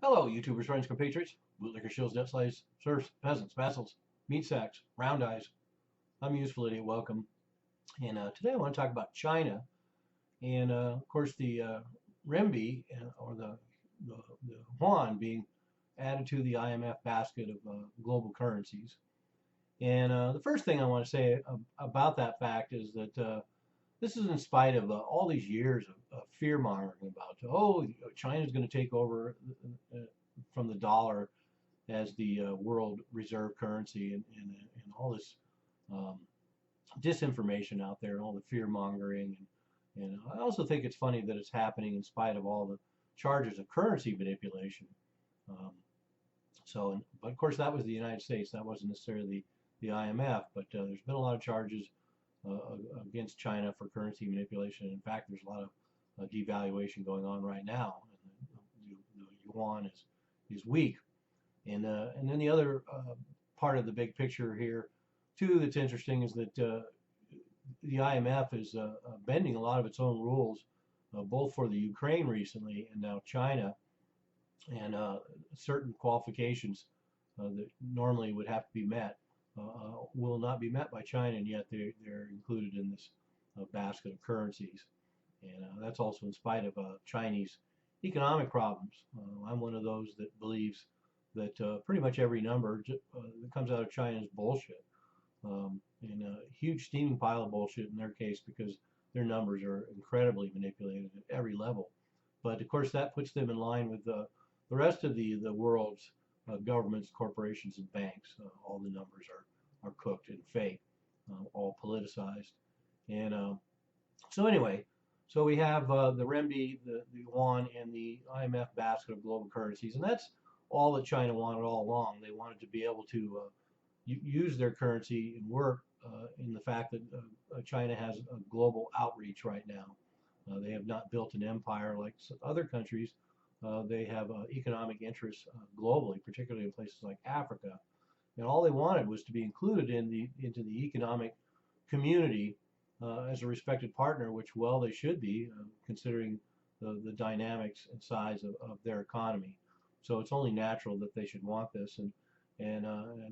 Hello, YouTubers, friends, compatriots, bootlicker shills, net slaves, serfs, peasants, vassals, meat sacks, round eyes. I'm Useful Idiot. Welcome. And today I want to talk about China and, of course, the Renminbi or the Yuan being added to the IMF basket of global currencies. And the first thing I want to say about that fact is that this is in spite of all these years of fear mongering about, oh, China's going to take over from the dollar as the world reserve currency and all this um, disinformation out there and all the fear mongering. And I also think it's funny that it's happening in spite of all the charges of currency manipulation. Um, but of course, that was the United States. That wasn't necessarily the IMF, but there's been a lot of charges against China for currency manipulation. In fact, there's a lot of devaluation going on right now, and the yuan is weak. And then the other part of the big picture here, too, that's interesting is that the IMF is bending a lot of its own rules, both for the Ukraine recently and now China, and certain qualifications that normally would have to be met will not be met by China, and yet they're included in this basket of currencies. And that's also in spite of Chinese economic problems. I'm one of those that believes that pretty much every number that comes out of China is bullshit. And a huge steaming pile of bullshit in their case because their numbers are incredibly manipulated at every level. But of course, that puts them in line with the rest of the world's governments, corporations, and banks. All the numbers are cooked and fake, all politicized. And so anyway, so we have the renminbi, the yuan, and the IMF basket of global currencies, and that's all that China wanted all along. They wanted to be able to use their currency and work in the fact that China has a global outreach right now. They have not built an empire like other countries. They have economic interests globally, particularly in places like Africa. And all they wanted was to be included into the economic community as a respected partner, which, well, they should be, considering the dynamics and size of their economy. So it's only natural that they should want this, and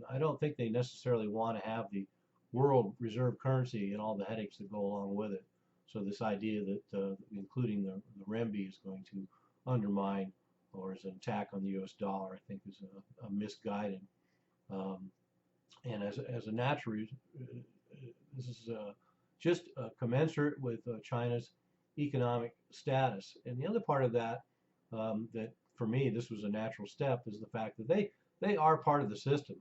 I don't think they necessarily want to have the world reserve currency and all the headaches that go along with it. So this idea that including the renminbi is going to undermine or is an attack on the U.S. dollar, I think is a misguided. And as a natural, this is just commensurate with China's economic status. And the other part of that, that for me, this was a natural step, is the fact that they are part of the system.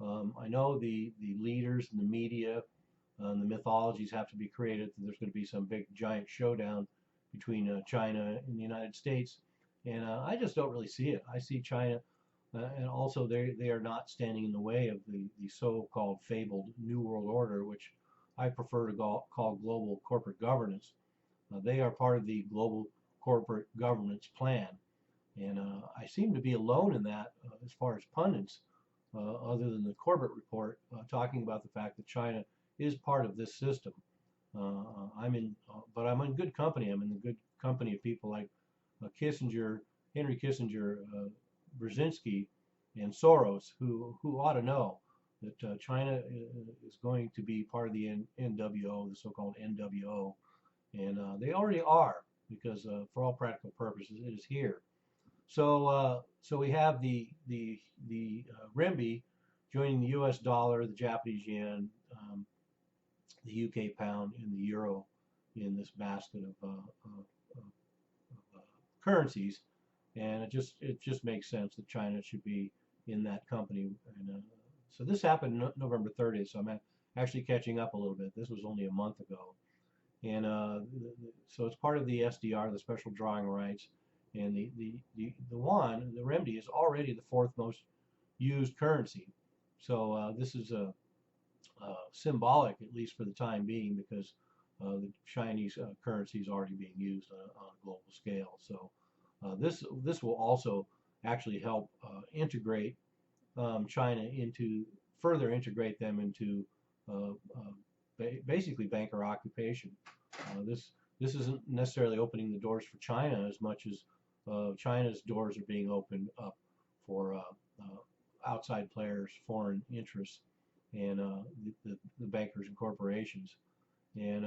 I know the leaders and the media and the mythologies have to be created that there's going to be some big giant showdown between China and the United States, and I just don't really see it. I see China, and also they are not standing in the way of the so-called fabled New World Order, which I prefer to call global corporate governance. They are part of the global corporate governance plan. And I seem to be alone in that as far as pundits, other than the Corbett report, talking about the fact that China is part of this system. But I'm in good company. I'm in the good company of people like Kissinger, Henry Kissinger, Brzezinski, and Soros, who ought to know that China is going to be part of the NWO, the so-called NWO, and they already are, because for all practical purposes, it is here. So we have the renminbi joining the U.S. dollar, the Japanese yen, the U.K. pound, and the euro in this basket of currencies, and it just makes sense that China should be in that company. And so this happened November 30th. So I'm actually catching up a little bit. This was only a month ago, and so it's part of the SDR, the special drawing rights. And the yuan, the renminbi, is already the fourth most used currency. So this is symbolic, at least for the time being, because the Chinese currency is already being used on a global scale. So this will also actually help integrate China further integrate them into basically banker occupation. This isn't necessarily opening the doors for China as much as China's doors are being opened up for outside players, foreign interests, and the bankers and corporations. And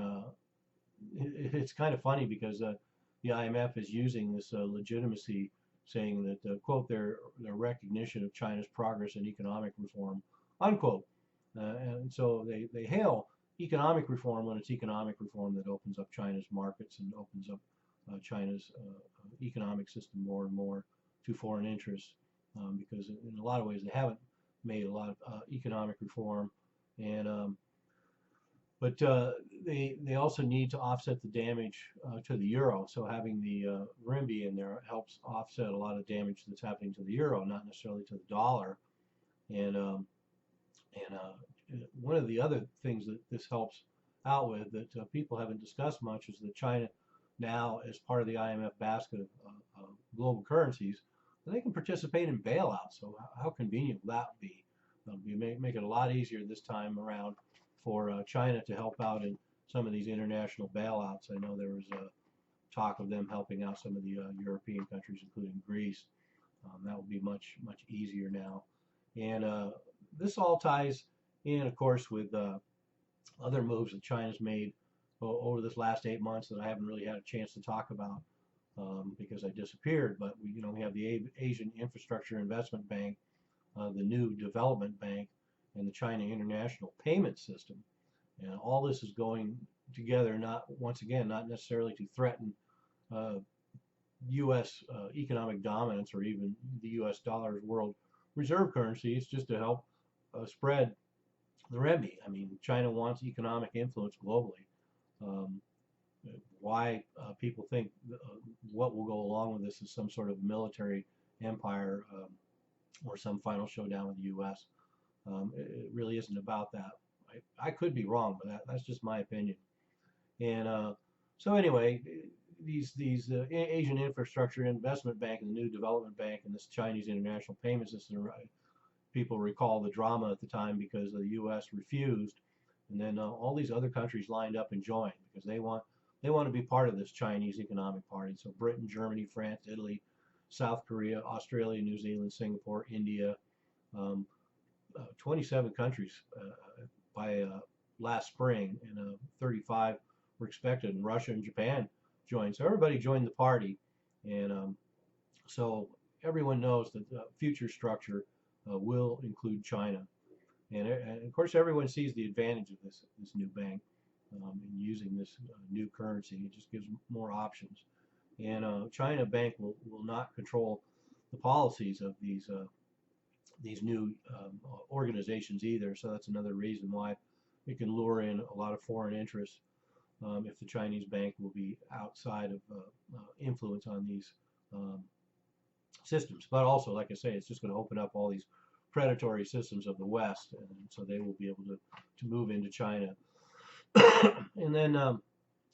it's kind of funny because the IMF is using this legitimacy, saying that quote their recognition of China's progress in economic reform, unquote. And so they hail economic reform when it's economic reform that opens up China's markets and opens up China's economic system more and more to foreign interests, because in a lot of ways they haven't made a lot of economic reform, and but they also need to offset the damage to the euro. So having the renminbi in there helps offset a lot of damage that's happening to the euro, not necessarily to the dollar. And one of the other things that this helps out with that people haven't discussed much is that China now, as part of the IMF basket of global currencies, they can participate in bailouts. So how convenient will that be? Make it a lot easier this time around for China to help out in some of these international bailouts. I know there was talk of them helping out some of the European countries, including Greece. That will be much easier now. And this all ties in, of course, with other moves that China's made over this last 8 months that I haven't really had a chance to talk about because I disappeared. But we have the Asian Infrastructure Investment Bank, the new Development Bank, and the China International Payment System. And all this is going together, once again, not necessarily to threaten U.S. Economic dominance or even the U.S. dollar's world reserve currency. It's just to help spread the renminbi. I mean, China wants economic influence globally. Why people think what will go along with this is some sort of military empire or some final showdown with the U.S. It really isn't about that. I could be wrong, but that's just my opinion. And so anyway, these Asian Infrastructure Investment Bank and the new Development Bank and this Chinese International Payment System, people recall the drama at the time because the U.S. refused, and then all these other countries lined up and joined because they want to be part of this Chinese economic party. So Britain, Germany, France, Italy, South Korea, Australia, New Zealand, Singapore, India, 27 countries by last spring, and 35 were expected, and Russia and Japan joined. So everybody joined the party, and so everyone knows that the future structure will include China. And of course, everyone sees the advantage of this new bank in using this new currency. It just gives more options. And China Bank will not control the policies of these new organizations either. So that's another reason why it can lure in a lot of foreign interests if the Chinese bank will be outside of influence on these systems. But also, like I say, it's just going to open up all these predatory systems of the West, and so they will be able to move into China. And then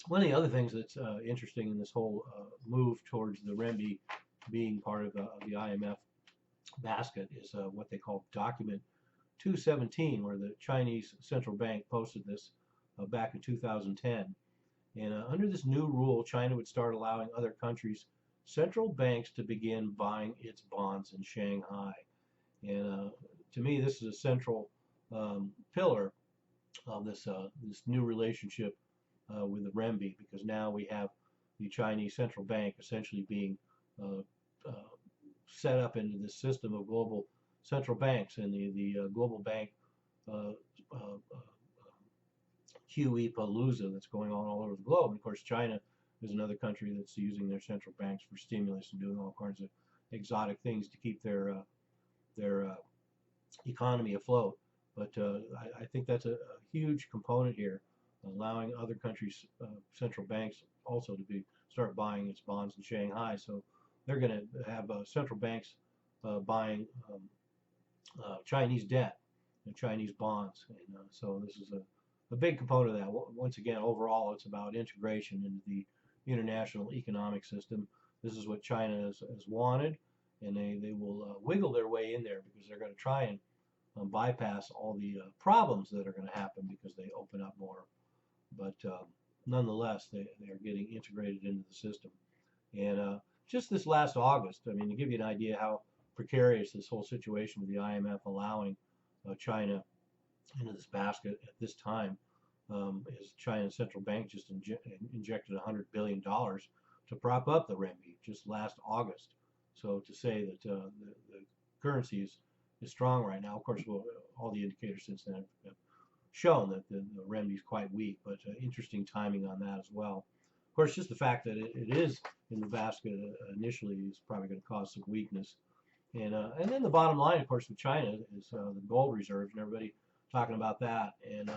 one of the other things that's interesting in this whole move towards the renminbi being part of the IMF basket is what they call Document 217, where the Chinese central bank posted this back in 2010. And under this new rule, China would start allowing other countries' central banks to begin buying its bonds in Shanghai. And to me, this is a central pillar of this new relationship with the renminbi, because now we have the Chinese central bank essentially being set up into this system of global central banks, and the global bank QE palooza that's going on all over the globe. And of course, China is another country that's using their central banks for stimulus and doing all kinds of exotic things to keep their economy afloat. But I think that's a huge component here, allowing other countries' central banks also to start buying its bonds in Shanghai. So they're going to have central banks buying Chinese debt and Chinese bonds. And so this is a big component of that. Once again, overall, it's about integration into the international economic system. This is what China has wanted, and they will wiggle their way in there because they're going to try and bypass all the problems that are going to happen because they open up more. But nonetheless, they are getting integrated into the system. And just this last August, I mean, to give you an idea how precarious this whole situation with the IMF allowing China into this basket at this time, is China's central bank just injected $100 billion to prop up the renminbi just last August. So to say that the currency is strong right now, of course, all the indicators since then have shown that the renminbi is quite weak, but interesting timing on that as well. Of course, just the fact that it is in the basket initially is probably going to cause some weakness. And then the bottom line, of course, with China is the gold reserves, and everybody talking about that. And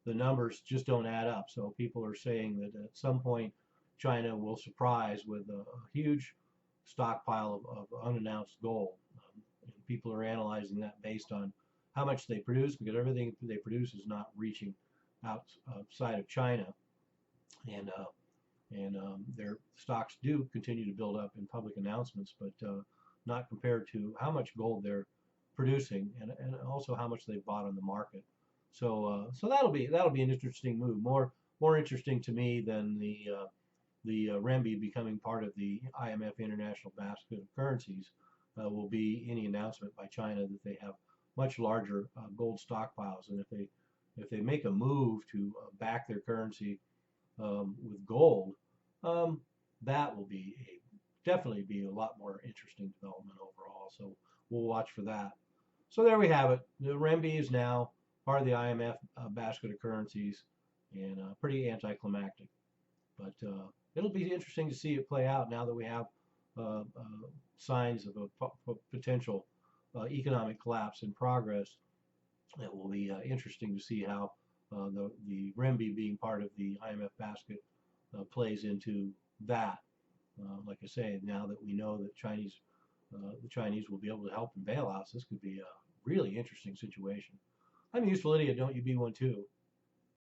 the numbers just don't add up. So people are saying that at some point China will surprise with a huge stockpile of unannounced gold. And people are analyzing that based on how much they produce, because everything they produce is not reaching outside of China. And their stocks do continue to build up in public announcements, but not compared to how much gold they're producing, and also how much they've bought on the market. So that'll be an interesting move. More interesting to me than the renminbi becoming part of the IMF International Basket of Currencies will be any announcement by China that they have much larger gold stockpiles, and if they make a move to back their currency with gold, that will definitely be a lot more interesting development overall. So we'll watch for that. So there we have it. The renminbi is now part of the IMF basket of currencies, and pretty anticlimactic. But it'll be interesting to see it play out now that we have signs of a potential economic collapse in progress. It will be interesting to see how the renminbi being part of the IMF basket plays into that. Like I say, now that we know that the Chinese will be able to help in bailouts, this could be a really interesting situation. I'm a useful idiot. Don't you be one too?